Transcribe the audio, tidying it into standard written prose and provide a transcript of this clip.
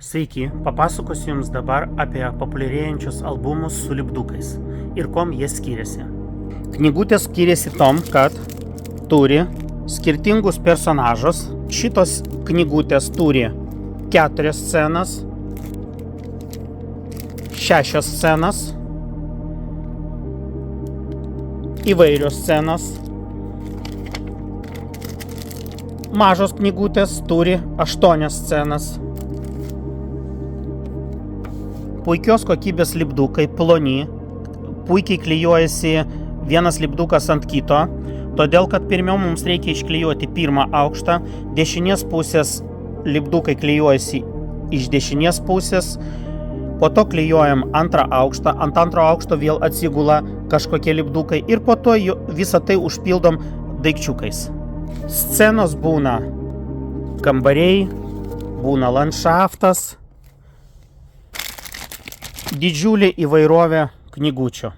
Sveiki, papasakosiu Jums dabar apie populiarėjančius albumus su lipdukais ir kuom jie skiriasi. Knygutės skiriasi tom, kad turi skirtingus personažus. Šitos knygutės turi 4 scenas, 6 scenas, įvairios scenos. Mažos knygutės turi 8 scenas. Puikios kokybės lipdukai, ploni, puikiai klijuojasi vienas lipdukas ant kito, todėl kad pirmiau mums reikia išklijuoti pirmą aukštą, dešinės pusės lipdukai klijuojasi iš dešinės pusės, po to klijuojam antrą aukštą, ant antro aukšto vėl atsigula kažkokie lipdukai ir po to visą tai užpildom daikčiukais. Scenos būna kambariai, būna landšaftas, didžiulė įvairovė knygučių.